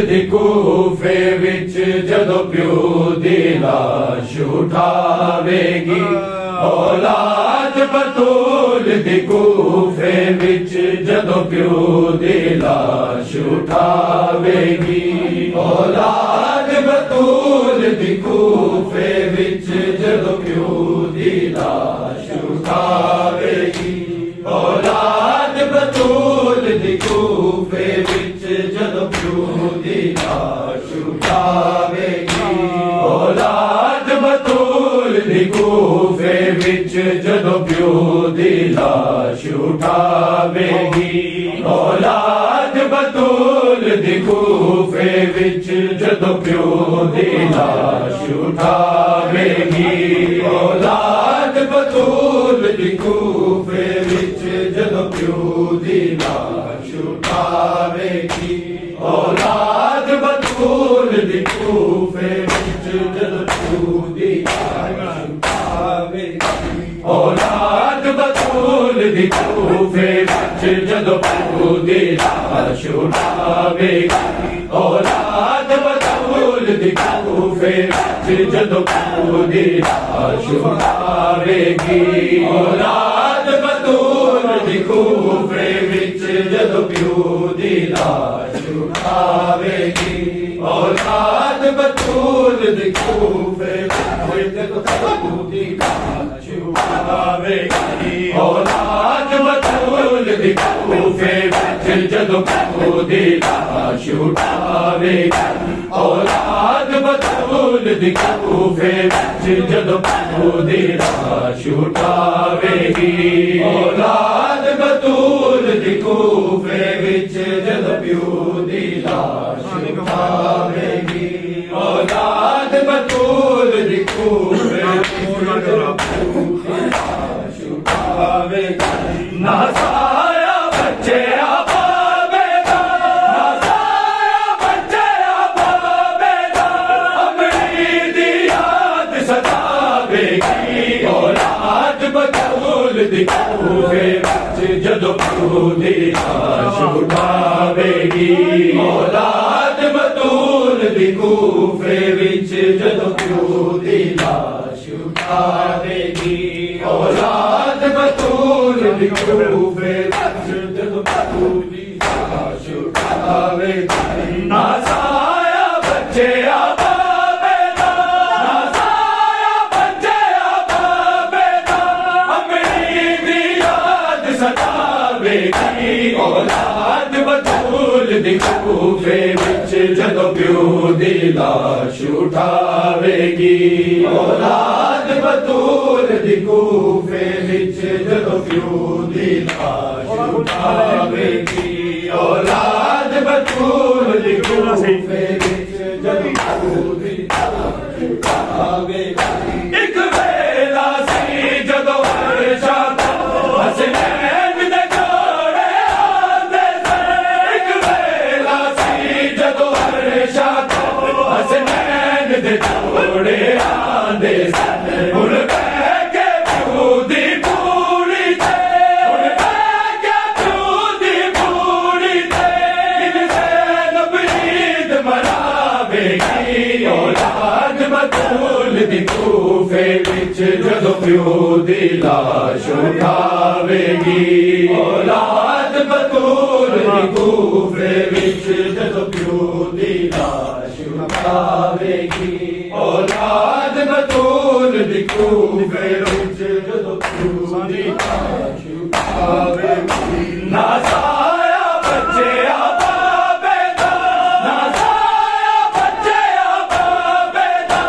دی کوفے وچ جدو پیو دی لاش اٹھاوے گی اولاد بطول دی کوفے وچ جدو پیو دی لاش اٹھاوے گی اولاد بطول دی کوفے وچ جدو پیو دی لاش اٹھاوے گی اولاد بطول دی کوفے وچ جدو پیو دی لاش اٹھاوے گی اولاد بطول دی کوفے وچ جدو پیو دی لاش اٹھاوے گی اولاد بطول دی کوفے وچ جدو پیو دی لاش اٹھاوے گی اولاد بطول دی کوفے وچ جدو پیو دی لاش اٹھاوے گی اولاد بطول دی کوفے وچ جدو پیو دی لاش اٹھاوے گی اولاد بطول دی کوفے وچ جدو پیو دی لاش اٹھاوے گی اولاد بطول دی کوفے وچ جدو پیو دی لاش اٹھاوے گی اولاد بطول دی کوفے وچ جدو پیو دی لاش اٹھاوے گی اولاد بطول دی کوفے وچ جدو پیو دی لاش اٹھاوے گی اولاد بطول دی کوفے وچ جدو پیو دی لاش اٹھاوے گی اولاد بطول دی کوفے وچ جدو پیو دی لاش اٹھاوے گی اولاد بطول دی کوفے وچ جدو پیو دی لاش اٹھاوے گی اولاد بطول دی کوفے وچ جدو پیو دی لاش اٹھاوے گی نہ سایہ بچے آبابے دا نہ سایہ بچے آبابے دا امری دی یاد ستاوے گی اولاد بطول دی کوفے وچ جدو پیو دی لاش اٹھاوے گی اولاد بطول دی کوفے وچ جدو پیو دی لاش اٹھاوے گی اولاد بطول دی کوفے وچ جدو پیو دی لاش اٹھاوے گی نہ سایہ بچے آبابے دا نہ سایہ بچے آبابے دا امری دی یاد ستاوے گی اولاد بطول دی کوفے وچ جدو پیو دی لاش اٹھاوے گی اولاد بطول دی کوفے وچ جدو پیو دی لاش اٹھاوے گی اولاد بطول دی کوفے وچ جدو پیو دی لاش اٹھاوے گی ایک ویلا سی جدو عائشہ حسنین دے جوڑے آندے سن ایک ویلا سی جدو عائشہ حسنین دے جوڑے آندے سن ہن بہ کے پیو دی پوری تے ہن بہ کے پیو دی پوری تے زینب عید مناوے گی اولاد بطول دی کوفے وچ جدو پیو دی لاش اٹھاوے گی اولاد بطول دی کوفے وچ جدو پیو دی لاش اٹھاوے گی اولاد بطول دی کوفے وچ جدو پیو دی لاش اٹھاوے گی نہ سایہ بچے آبابے دا نہ سایہ بچے آبابے دا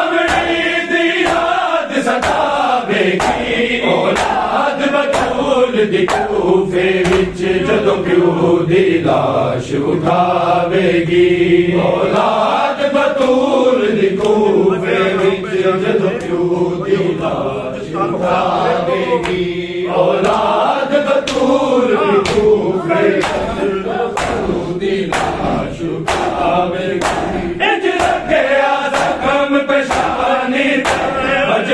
امری دی یاد ستاوے گی اولاد بطول دی کوفے وچ جدو پیو دی لاش اٹھاوے گی اولاد بطول دی کوفے وچ جدو پیو دی لاش اٹھاوے گی اولاد بطول دی کوفے وچ جدو پیو دی لاش اٹھاوے گی اج لگیا زخم پیشانی تے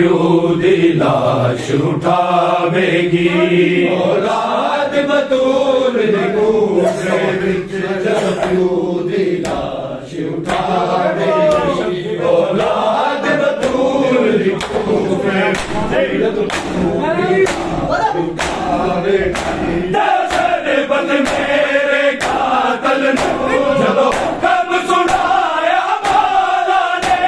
پیو دی لاش اٹھاوے گی اولاد بطول دی کوفے وچ جدوں پیو دی لاش اٹھاوے گی اولاد بطول دی کوفے وچ جدوں پیو دی لاش اٹھاوے گی دہشت بد میرے قاتل نو جدوں کم سنایا مولا نے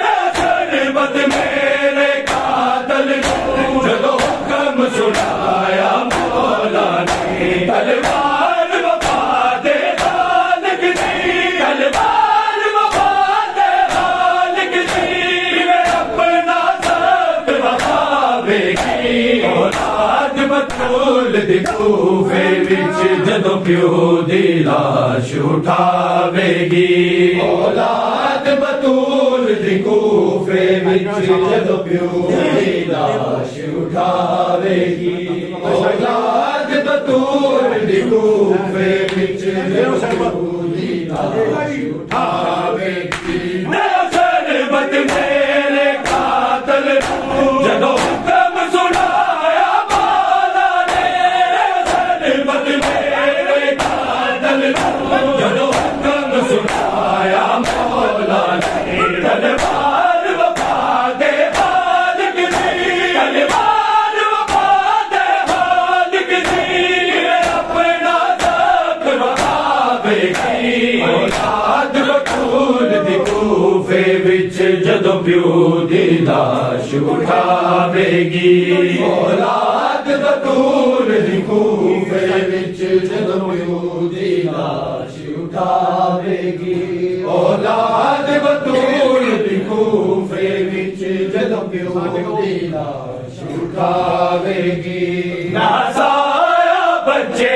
دہشت بد میرے قاتل نو جدوں کم سنایا مولا نے تلوار وفا دے خالق دی تلوار وفا دے خالق دی میں اپنا سب وفاوے گی اولاد بطول دی کوفے وچ جدوں پیو دی لاش اٹھاوے گی اولاد بطول دی کوفے وچ جدوں پیو دی لاش اٹھاوے گی اولاد بطول دی کوفے وچ جدوں پیو دی لاش اٹھاوے گی دہشت بد میرے قاتل نو جدوں کم سنایا مولا نے دہشت بد میرے قاتل نو جدوں کم سنایا مولا نے تلوار وفا دے خالق دی تلوار وفا دے خالق دی میں اپنا سب وفاوے گی اولاد بطول دی کوفے وچ جدوں پیو دی لاش اٹھاوے گی اولاد بطول دی کوفے وچ جدوں پیو دی لاش اٹھاوے گی اولاد بطول دی کوفے وچ جدوں پیو دی لاش اٹھاوے گی ناسایا بچے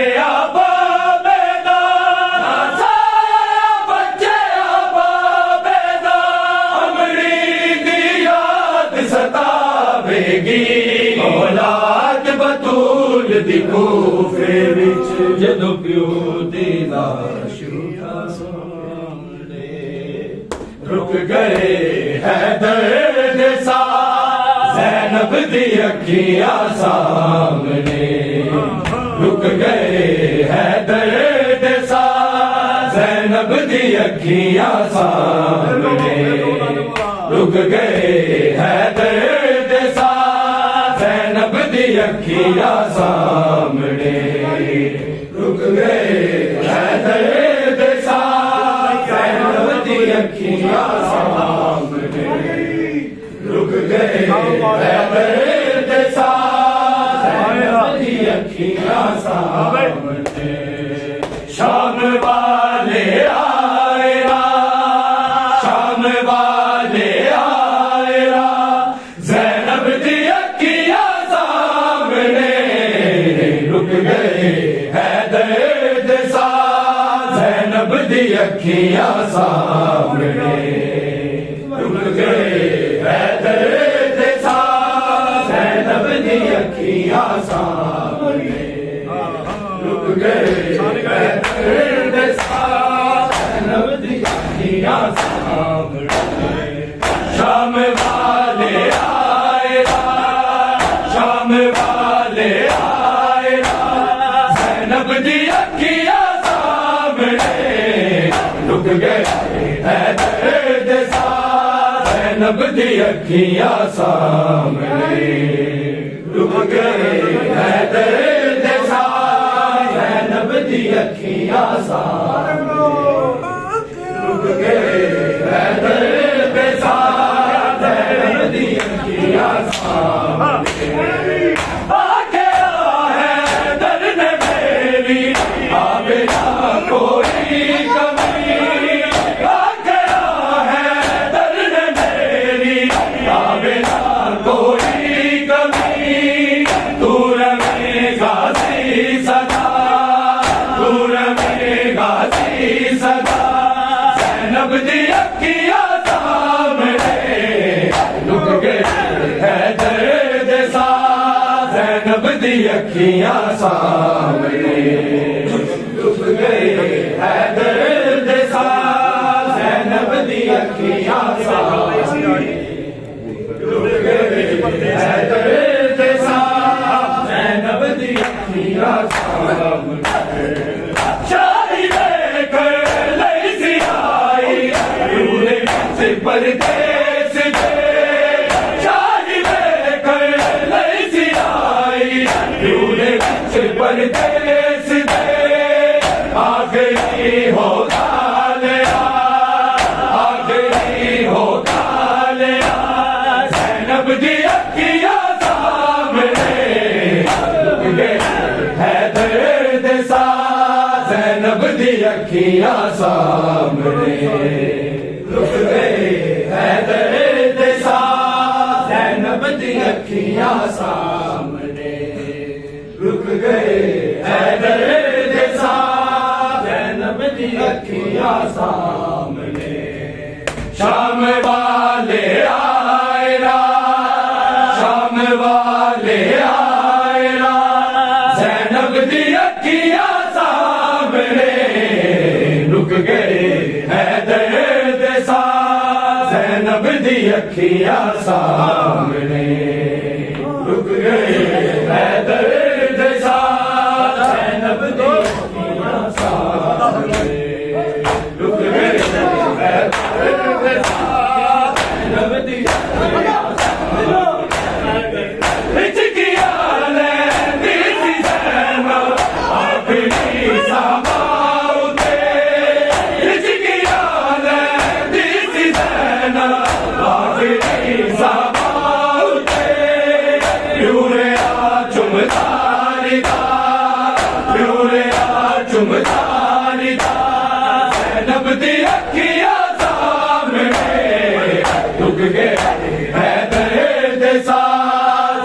اولاد بطول دی کوفے وچ جدوں پیو دی لاش اٹھاوے رک گئے حیدر دے ساتھ زینب دی اکھیاں سامنے رک گئے حیدر دے ساتھ زینب دی اکھیاں سامنے رک گئے حیدر دے ساتھ زینب دی اکھیاں سامنے رک گئے حیدر دے ساتھ زینب دی اکھیاں سامنے رک گئے حیدر دے ساتھ زینب دی اکھیاں سامنے شام والے آئے شام والے آئے زینب دی اکھیاں سامنے رک گئے حیدر دے ساتھ زینب دی اکھیاں سامنے رک گئے حیدر دے ساتھ زینب دی اکھیاں سامنے رک گئے حیدر دے ساتھ زینب دی اکھیاں سامنے شام والے آئے شام والے آئے زینب دی اکھیاں سامنے رک گئے حیدر دے ساتھ زینب دی اکھیاں سامنے رک گئے حیدر دے ساتھ زینب دی اکھیاں سامنے رک گئے حیدر دے ساتھ زینب دی اکھیاں سامنے آکھیا حیدر نے میری آوے نہ کوئی کمی آکھیا حیدر نے میری آوے نہ کوئی کمی تو رہے غازی صدا تو رہے غازی صدا زینب دی اکھیاں سامنے رک گئے حیدر دے ساتھ زینب دی اکھیاں سامنے رک گئے حیدر دے ساتھ زینب دی اکھیاں سامنے رک گئے درد سا زینب دی اکھیاں سامنے شاہی لے کر لئی سی آئی رونے سے پردیس دے شاہی لے کر لئی سی آئی رونے سے پردیس دے آخری ہوتا لیا آخری ہوتا لیا زینب دی اکھیاں سامنے ہے درد سا زینب دی اکھیاں سامنے رک گئے ہے درد سا زینب دی اکھیاں سامنے رک گئے ہے درد سا زینب دی اکھیاں سامنے شام والے آئے را شام والے آئے را زینب دی اکھیاں سامنے رک گئے ہے درد سا زینب دی اکھیاں سامنے رک گئے ہے درد سا زینب دی اکھیاں سامنے رک گئے ہے درد سا زینب دی اکھیاں سامنے ہچکیاں لیندی سی زینب اپنی ساماں تے ہچکیاں لیندی سی زینب اپنی ساماں تے پیوریا چمداری دا پیوریا چمداری دا زینب دی اکھیاں سامنے رک گئے ہے درد سا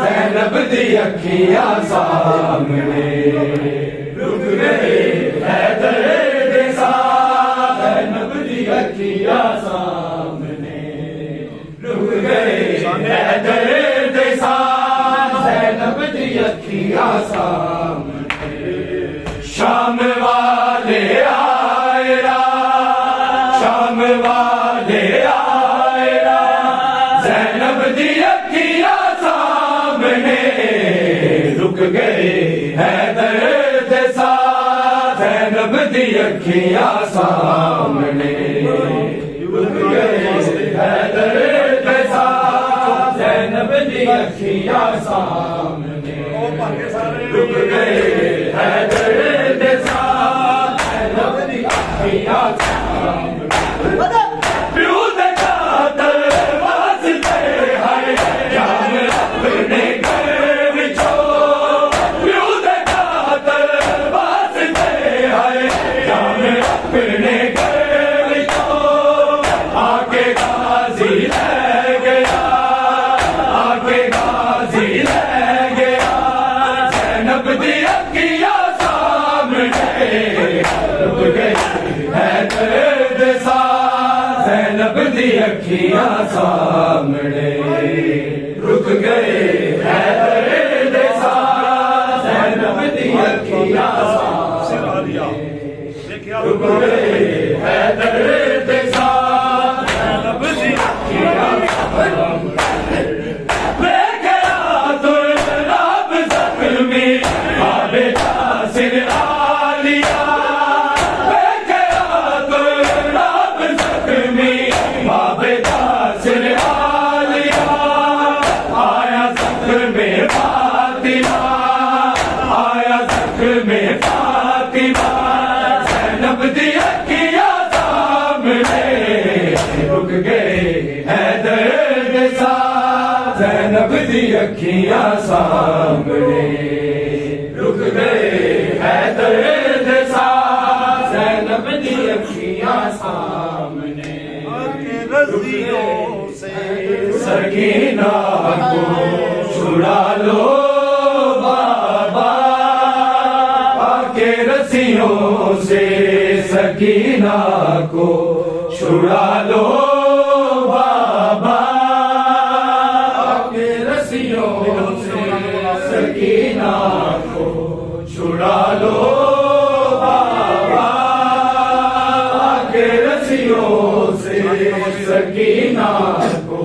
زینب دی اکھیاں سامنے رک گئے ہے درد سا زینب دی اکھیاں سامنے رک گئے ہے درد سا زینب دی اکھیاں سامنے شام والے آئے را شام والے آئے را زینب دی اکھیاں سامنے رک گئے ہے درد سا زینب دی اکھیاں سامنے رک گئے ہے درد سا زینب دی اکھیاں سامنے رک گئے ہے درد سا زینب دی اکھیاں سامنے پیو دے قاتل واسطے ہے جان اپنے گھر وچوں پیو دے قاتل واسطے ہے جان اپنے گھر وچوں آ کے غازی لے گیا آ کے غازی لے گیا زینب دی اکھیاں سامنے رک گئے ہے درد سا زینب دی اکھیاں سامنے رک گئے ہے درد سا زینب دی اکھیاں سامنے رک گئے ہے درد سا زینب دی اکھیاں سامنے لے گیا تو رب زخمی بابے تاثر عالیہ لے گیا تو رب زخمی بابے تاثر عالیہ آیا زخم فاطمہ آیا زخم فاطمہ زینب دی اکھیاں سامنے رک گئے ہے درد سا زینب دی اکھیاں سامنے رک گئے ہے درد سا زینب دی اکھیاں سامنے رضیوں سے سکینہ کو چھڑا لو بابا آکے رسیوں سے سکینہ کو چھڑا لو بابا آکے رسیوں سے سکینہ کو چھڑا لو بابا آکے رسیوں سے سکینہ کو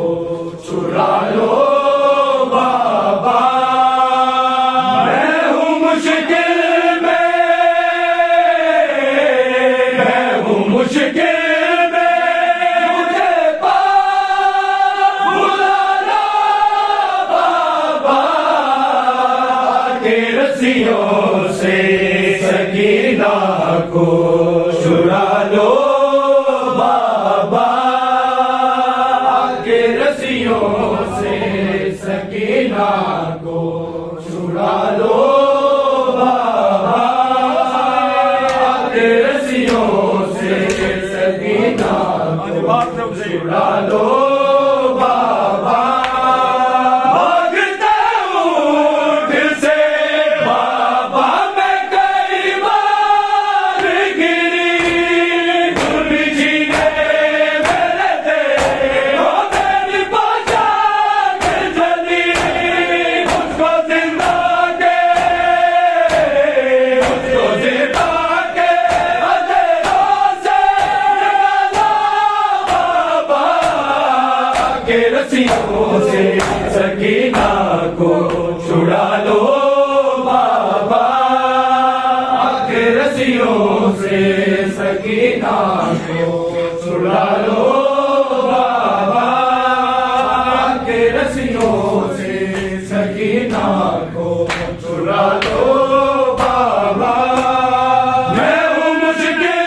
چھڑا لو رسیوں سے سکینہ کو چھڑا لو بابا، کے رسیوں سے سکینہ کو چھڑا لو بابا، کے رسیوں سے سکینہ کو چھڑا لو بابا۔ رسیوں سے سکینہ کو چھڑا لو بابا، کے رسیوں سے سکینہ کو چھڑا لو بابا، کے رسیوں سے سکینہ کو چھڑا لو بابا۔ میں ہوں مشکل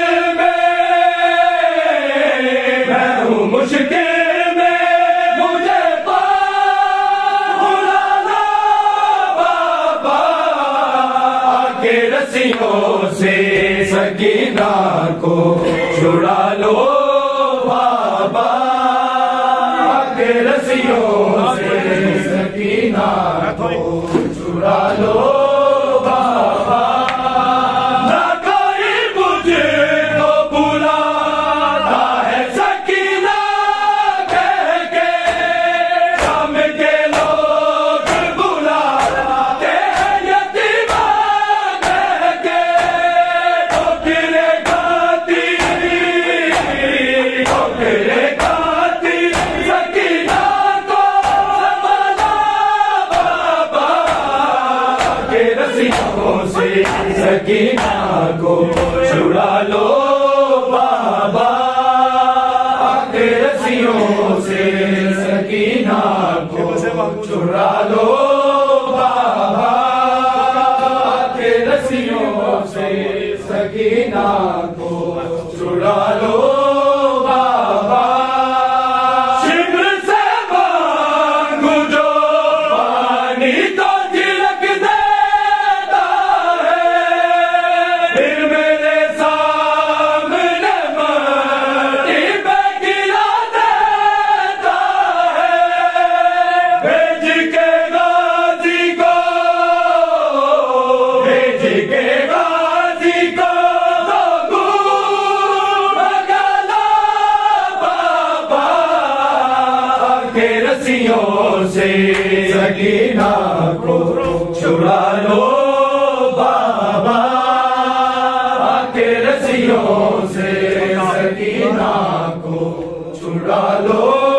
رسیوں سے سکینہ کو چھڑا لو بابا، کے رسیوں سے سکینہ کو چھڑا لو بابا۔ نہ کوئی مجھے کو بلاتا ہے سکینہ کہہ کے، شام کے لوگ بلاتے ہیں یتیمہ سے سکینہ کو چھڑا لو بابا، کے رسیوں سے سکینہ کو چھڑا لو بابا، کے رسیوں سے سکینہ کو چھڑا لو بابا۔ شبر سے مانگو جو پانی تو جھلک دے، رسیوں سے سکینہ کو چھڑا لو بابا، کے رسیوں سے سکینہ کو چھڑا لو